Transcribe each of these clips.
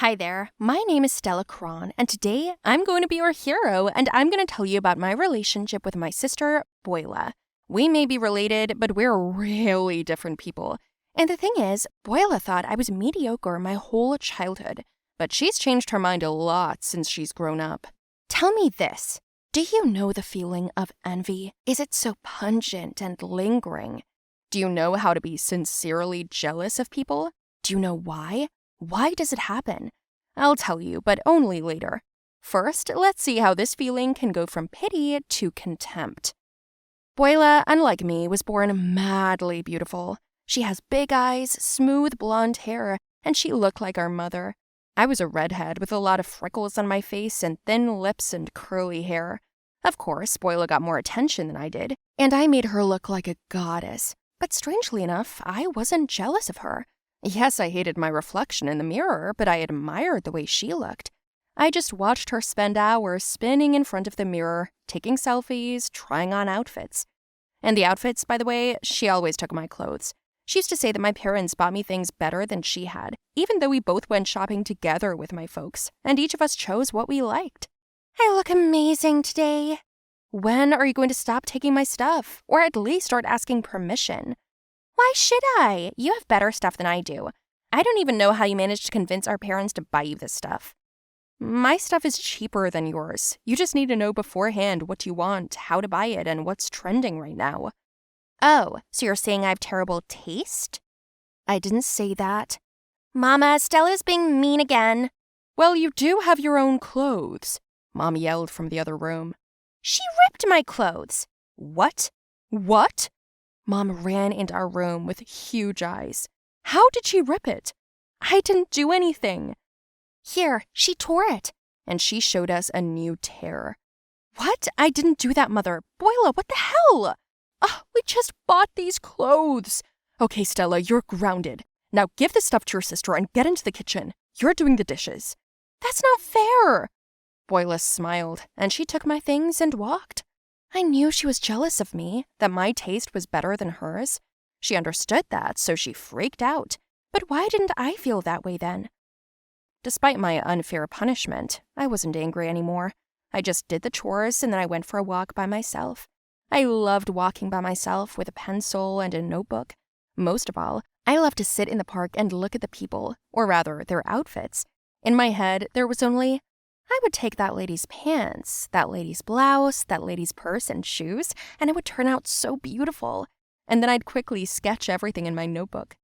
Hi there, my name is Stella Horan, and today I'm going to be your hero, and I'm going to tell you about my relationship with my sister, Boyla. We may be related, but we're really different people. And the thing is, Boyla thought I was mediocre my whole childhood, but she's changed her mind a lot since she's grown up. Tell me this, do you know the feeling of envy? Is it so pungent and lingering? Do you know how to be sincerely jealous of people? Do you know why? Why does it happen? I'll tell you, but only later. First, let's see how this feeling can go from pity to contempt. Boyla, unlike me, was born madly beautiful. She has big eyes, smooth blonde hair, and she looked like our mother. I was a redhead with a lot of freckles on my face and thin lips and curly hair. Of course, Boyla got more attention than I did, and I made her look like a goddess. But strangely enough, I wasn't jealous of her. Yes, I hated my reflection in the mirror, but I admired the way she looked. I just watched her spend hours spinning in front of the mirror, taking selfies, trying on outfits. And the outfits, by the way, she always took my clothes. She used to say that my parents bought me things better than she had, even though we both went shopping together with my folks, and each of us chose what we liked. I look amazing today. When are you going to stop taking my stuff, or at least start asking permission? Why should I? You have better stuff than I do. I don't even know how you managed to convince our parents to buy you this stuff. My stuff is cheaper than yours. You just need to know beforehand what you want, how to buy it, and what's trending right now. Oh, so you're saying I have terrible taste? I didn't say that. Mama, Stella's being mean again. Well, you do have your own clothes, Mom yelled from the other room. She ripped my clothes. What? What? Mom ran into our room with huge eyes. How did she rip it? I didn't do anything. Here, she tore it. And she showed us a new tear. What? I didn't do that, Mother. Boyla, what the hell? We just bought these clothes. Okay, Stella, you're grounded. Now give this stuff to your sister and get into the kitchen. You're doing the dishes. That's not fair. Boyla smiled, and she took my things and walked. I knew she was jealous of me, that my taste was better than hers. She understood that, so she freaked out. But why didn't I feel that way then? Despite my unfair punishment, I wasn't angry anymore. I just did the chores and then I went for a walk by myself. I loved walking by myself with a pencil and a notebook. Most of all, I loved to sit in the park and look at the people, or rather, their outfits. In my head, there was only, I would take that lady's pants, that lady's blouse, that lady's purse and shoes, and it would turn out so beautiful. And then I'd quickly sketch everything in my notebook.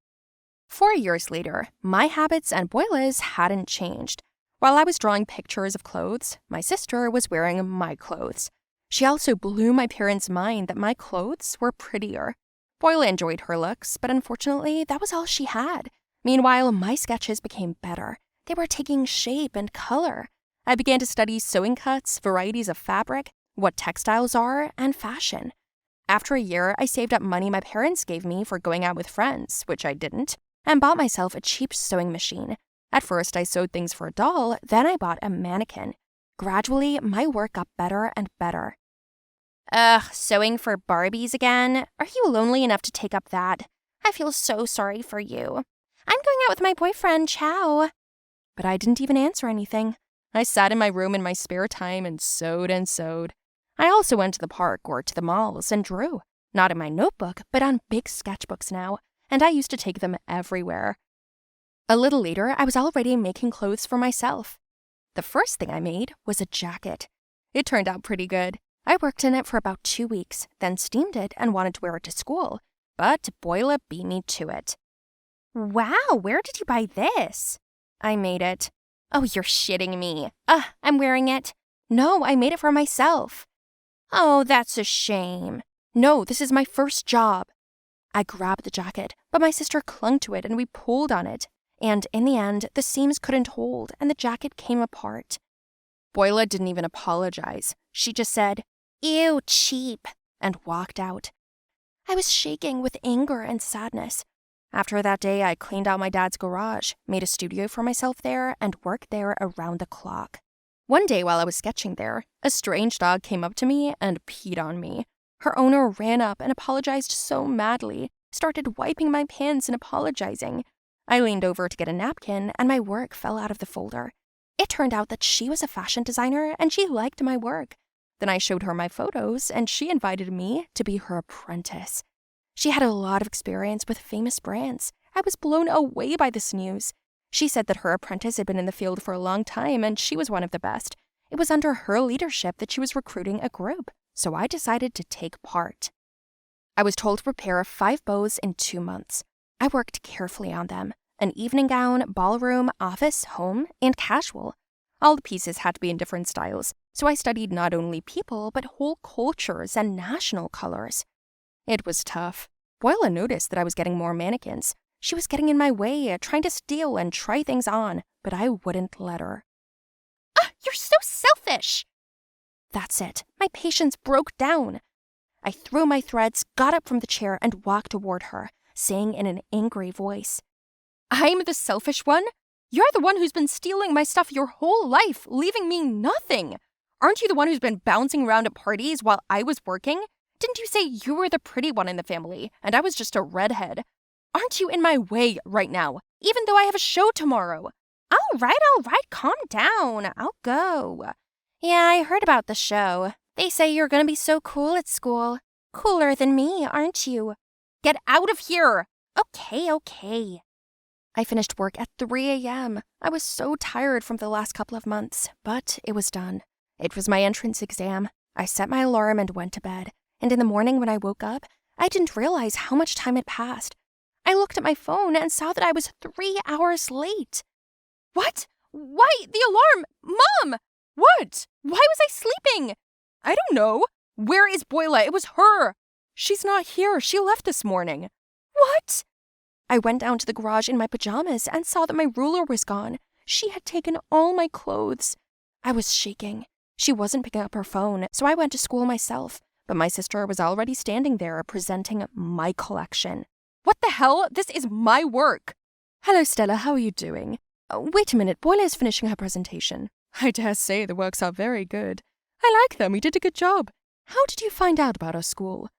4 years later, my habits and Boyla's hadn't changed. While I was drawing pictures of clothes, my sister was wearing my clothes. She also blew my parents' mind that my clothes were prettier. Boyla enjoyed her looks, but unfortunately, that was all she had. Meanwhile, my sketches became better. They were taking shape and color. I began to study sewing cuts, varieties of fabric, what textiles are, and fashion. After a year, I saved up money my parents gave me for going out with friends, which I didn't, and bought myself a cheap sewing machine. At first, I sewed things for a doll, then I bought a mannequin. Gradually, my work got better and better. Ugh, sewing for Barbies again? Are you lonely enough to take up that? I feel so sorry for you. I'm going out with my boyfriend, Chow. But I didn't even answer anything. I sat in my room in my spare time and sewed and sewed. I also went to the park or to the malls and drew. Not in my notebook, but on big sketchbooks now, and I used to take them everywhere. A little later, I was already making clothes for myself. The first thing I made was a jacket. It turned out pretty good. I worked in it for about 2 weeks, then steamed it and wanted to wear it to school. But Boyla beat me to it. Wow, where did you buy this? I made it. Oh, you're shitting me. I'm wearing it. No, I made it for myself. Oh, that's a shame. No, this is my first job. I grabbed the jacket, but my sister clung to it and we pulled on it. And in the end, the seams couldn't hold and the jacket came apart. Boyla didn't even apologize. She just said, "Ew, cheap," and walked out. I was shaking with anger and sadness. After that day, I cleaned out my dad's garage, made a studio for myself there, and worked there around the clock. One day while I was sketching there, a strange dog came up to me and peed on me. Her owner ran up and apologized so madly, started wiping my pants and apologizing. I leaned over to get a napkin, and my work fell out of the folder. It turned out that she was a fashion designer, and she liked my work. Then I showed her my photos, and she invited me to be her apprentice. She had a lot of experience with famous brands. I was blown away by this news. She said that her apprentice had been in the field for a long time, and she was one of the best. It was under her leadership that she was recruiting a group, so I decided to take part. I was told to prepare 5 bows in 2 months. I worked carefully on them. An evening gown, ballroom, office, home, and casual. All the pieces had to be in different styles, so I studied not only people, but whole cultures and national colors. It was tough. Boyla noticed that I was getting more mannequins. She was getting in my way, trying to steal and try things on, but I wouldn't let her. You're so selfish! That's it. My patience broke down. I threw my threads, got up from the chair, and walked toward her, saying in an angry voice, I'm the selfish one? You're the one who's been stealing my stuff your whole life, leaving me nothing. Aren't you the one who's been bouncing around at parties while I was working? Didn't you say you were the pretty one in the family, and I was just a redhead? Aren't you in my way right now, even though I have a show tomorrow? All right, calm down. I'll go. Yeah, I heard about the show. They say you're gonna be so cool at school. Cooler than me, aren't you? Get out of here! Okay. I finished work at 3 a.m. I was so tired from the last couple of months, but it was done. It was my entrance exam. I set my alarm and went to bed. And in the morning when I woke up, I didn't realize how much time had passed. I looked at my phone and saw that I was 3 hours late. What? Why, the alarm! Mom! What? Why was I sleeping? I don't know. Where is Boyla? It was her. She's not here. She left this morning. What? I went down to the garage in my pajamas and saw that my ruler was gone. She had taken all my clothes. I was shaking. She wasn't picking up her phone, so I went to school myself. But my sister was already standing there presenting my collection. What the hell? This is my work. Hello, Stella. How are you doing? Wait a minute. Boyla is finishing her presentation. I dare say the works are very good. I like them. You did a good job. How did you find out about our school?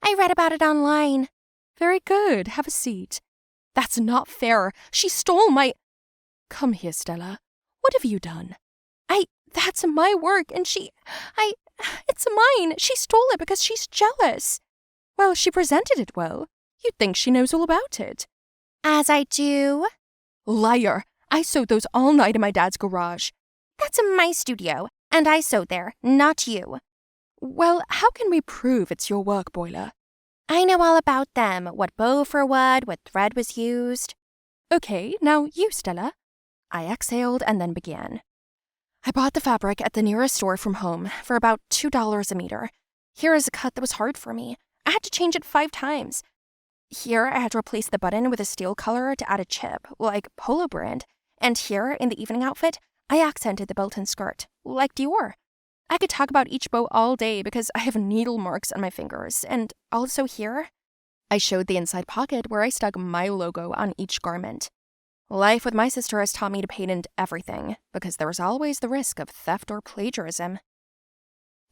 I read about it online. Very good. Have a seat. That's not fair. She stole my... Come here, Stella. What have you done? That's my work, and it's mine. She stole it because she's jealous. Well, she presented it well. You'd think she knows all about it. As I do. Liar. I sewed those all night in my dad's garage. That's my studio, and I sewed there, not you. Well, how can we prove it's your work, Boyla? I know all about them, what bow for what thread was used. Okay, now you, Stella. I exhaled and then began. I bought the fabric at the nearest store from home for about $2 a meter. Here is a cut that was hard for me. I had to change it 5 times. Here I had to replace the button with a steel color to add a chip, like Polo brand. And here, in the evening outfit, I accented the belt and skirt, like Dior. I could talk about each bow all day because I have needle marks on my fingers, and also here, I showed the inside pocket where I stuck my logo on each garment. Life with my sister has taught me to patent everything, because there is always the risk of theft or plagiarism.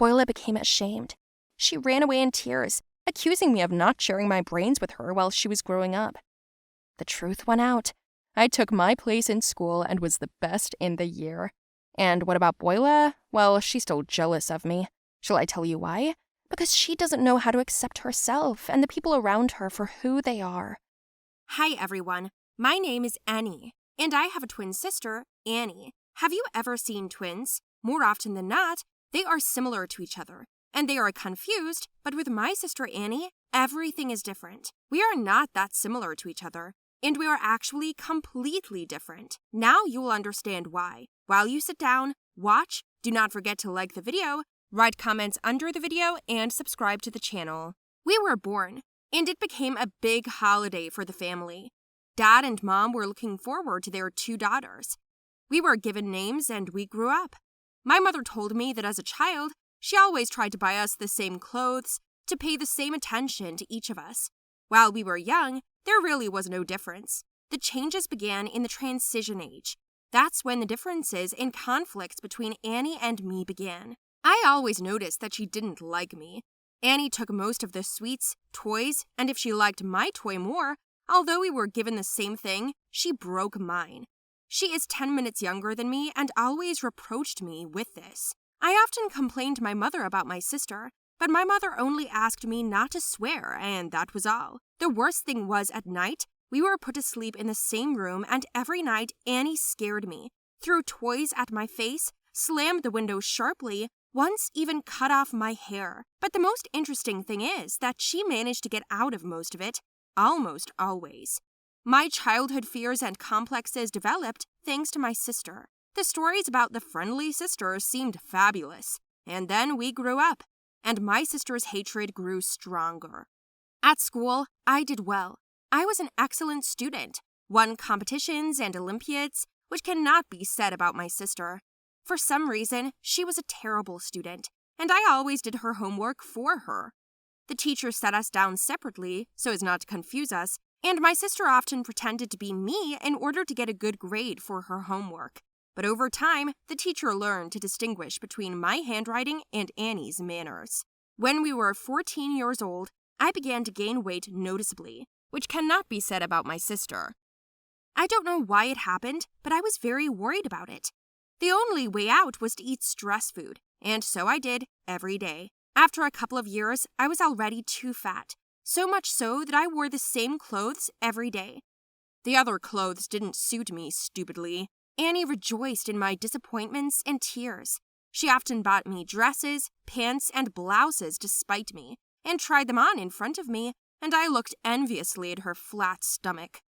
Boyla became ashamed. She ran away in tears, accusing me of not sharing my brains with her while she was growing up. The truth won out. I took my place in school and was the best in the year. And what about Boyla? Well, she's still jealous of me. Shall I tell you why? Because she doesn't know how to accept herself and the people around her for who they are. Hi, everyone. My name is Annie, and I have a twin sister, Annie. Have you ever seen twins? More often than not, they are similar to each other, and they are confused, but with my sister Annie, everything is different. We are not that similar to each other, and we are actually completely different. Now you will understand why. While you sit down, watch, do not forget to like the video, write comments under the video, and subscribe to the channel. We were born, and it became a big holiday for the family. Dad and Mom were looking forward to their 2 daughters. We were given names and we grew up. My mother told me that as a child, she always tried to buy us the same clothes, to pay the same attention to each of us. While we were young, there really was no difference. The changes began in the transition age. That's when the differences and conflicts between Annie and me began. I always noticed that she didn't like me. Annie took most of the sweets, toys, and if she liked my toy more, Although we were given the same thing, she broke mine. She is 10 minutes younger than me and always reproached me with this. I often complained to my mother about my sister, but my mother only asked me not to swear, and that was all. The worst thing was at night, we were put to sleep in the same room, and every night Annie scared me, threw toys at my face, slammed the window sharply, once even cut off my hair. But the most interesting thing is that she managed to get out of most of it, almost always. My childhood fears and complexes developed thanks to my sister. The stories about the friendly sister seemed fabulous. And then we grew up, and my sister's hatred grew stronger. At school, I did well. I was an excellent student, won competitions and Olympiads, which cannot be said about my sister. For some reason, she was a terrible student, and I always did her homework for her. The teacher set us down separately so as not to confuse us, and my sister often pretended to be me in order to get a good grade for her homework. But over time, the teacher learned to distinguish between my handwriting and Annie's manners. When we were 14 years old, I began to gain weight noticeably, which cannot be said about my sister. I don't know why it happened, but I was very worried about it. The only way out was to eat stress food, and so I did every day. After a couple of years, I was already too fat, so much so that I wore the same clothes every day. The other clothes didn't suit me stupidly. Annie rejoiced in my disappointments and tears. She often bought me dresses, pants, and blouses to spite me, and tried them on in front of me, and I looked enviously at her flat stomach.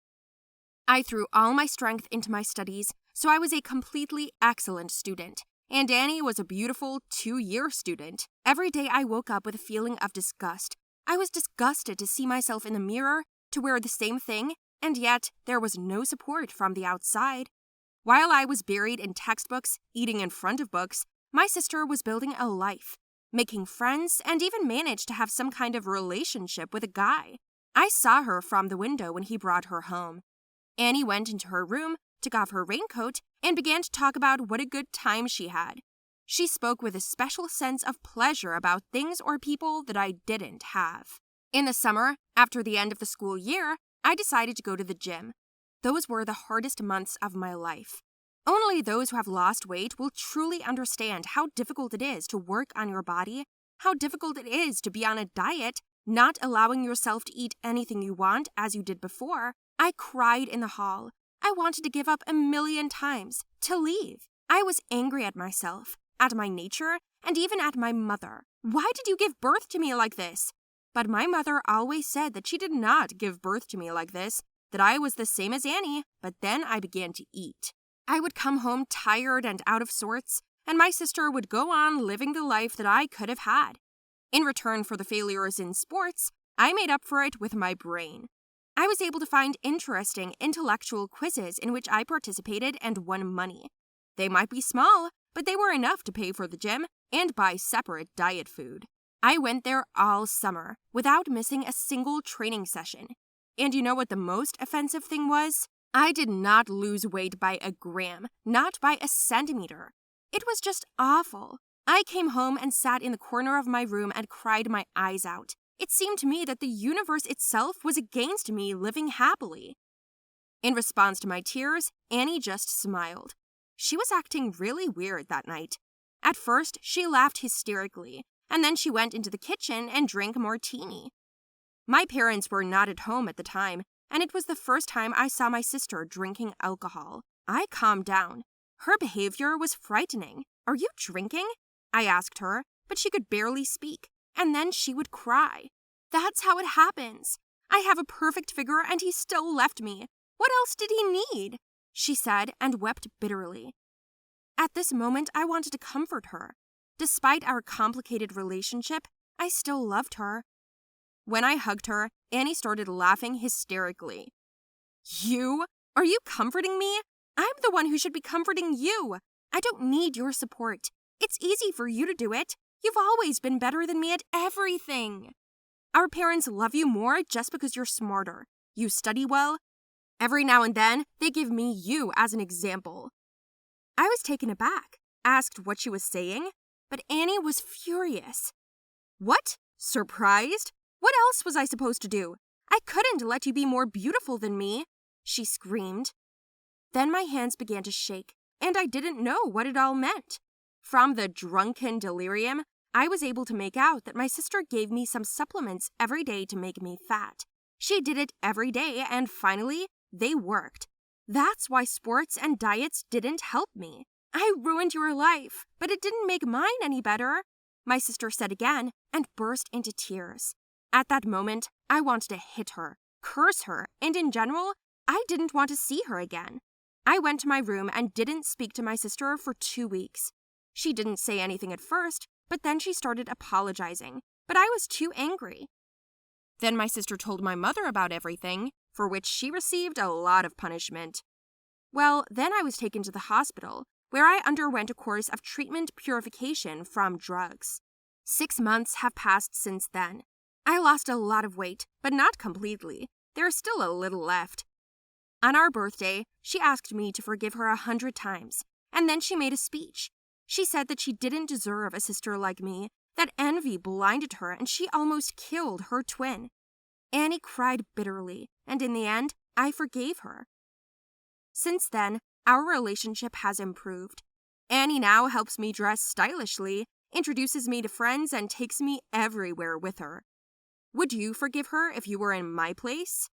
I threw all my strength into my studies, so I was a completely excellent student, and Annie was a beautiful 2-year student. Every day I woke up with a feeling of disgust. I was disgusted to see myself in the mirror, to wear the same thing, and yet there was no support from the outside. While I was buried in textbooks, eating in front of books, my sister was building a life, making friends, and even managed to have some kind of relationship with a guy. I saw her from the window when he brought her home. Annie went into her room, took off her raincoat, and began to talk about what a good time she had. She spoke with a special sense of pleasure about things or people that I didn't have. In the summer, after the end of the school year, I decided to go to the gym. Those were the hardest months of my life. Only those who have lost weight will truly understand how difficult it is to work on your body, how difficult it is to be on a diet, not allowing yourself to eat anything you want as you did before. I cried in the hall. I wanted to give up 1,000,000 times, to leave. I was angry at myself, at my nature, and even at my mother. Why did you give birth to me like this? But my mother always said that she did not give birth to me like this, that I was the same as Annie, but then I began to eat. I would come home tired and out of sorts, and my sister would go on living the life that I could have had. In return for the failures in sports, I made up for it with my brain. I was able to find interesting intellectual quizzes in which I participated and won money. They might be small, but they were enough to pay for the gym and buy separate diet food. I went there all summer, without missing a single training session. And you know what the most offensive thing was? I did not lose weight by a gram, not by a centimeter. It was just awful. I came home and sat in the corner of my room and cried my eyes out. It seemed to me that the universe itself was against me living happily. In response to my tears, Annie just smiled. She was acting really weird that night. At first, she laughed hysterically, and then she went into the kitchen and drank a martini. My parents were not at home at the time, and it was the first time I saw my sister drinking alcohol. I calmed down. Her behavior was frightening. "Are you drinking?" I asked her, but she could barely speak, and then she would cry. "That's how it happens. I have a perfect figure and he still left me. What else did he need?" she said and wept bitterly. At this moment, I wanted to comfort her. Despite our complicated relationship, I still loved her. When I hugged her, Annie started laughing hysterically. "You? Are you comforting me? I'm the one who should be comforting you. I don't need your support. It's easy for you to do it. You've always been better than me at everything. Our parents love you more just because you're smarter. You study well. Every now and then, they give me you as an example." I was taken aback, asked what she was saying, but Annie was furious. "What? Surprised? What else was I supposed to do? I couldn't let you be more beautiful than me, she screamed. Then my hands began to shake, and I didn't know what it all meant. From the drunken delirium, I was able to make out that my sister gave me some supplements every day to make me fat. She did it every day, and finally, they worked. That's why sports and diets didn't help me. I ruined your life, but it didn't make mine any better, my sister said again and burst into tears. At that moment, I wanted to hit her, curse her, and in general, I didn't want to see her again. I went to my room and didn't speak to my sister for 2 weeks. She didn't say anything at first, but then she started apologizing, but I was too angry. Then my sister told my mother about everything, for which she received a lot of punishment. Well, then I was taken to the hospital, where I underwent a course of treatment purification from drugs. 6 months have passed since then. I lost a lot of weight, but not completely. There's still a little left. On our birthday, she asked me to forgive her 100 times, and then she made a speech. She said that she didn't deserve a sister like me, that envy blinded her and she almost killed her twin. Annie cried bitterly, and in the end, I forgave her. Since then, our relationship has improved. Annie now helps me dress stylishly, introduces me to friends, and takes me everywhere with her. Would you forgive her if you were in my place?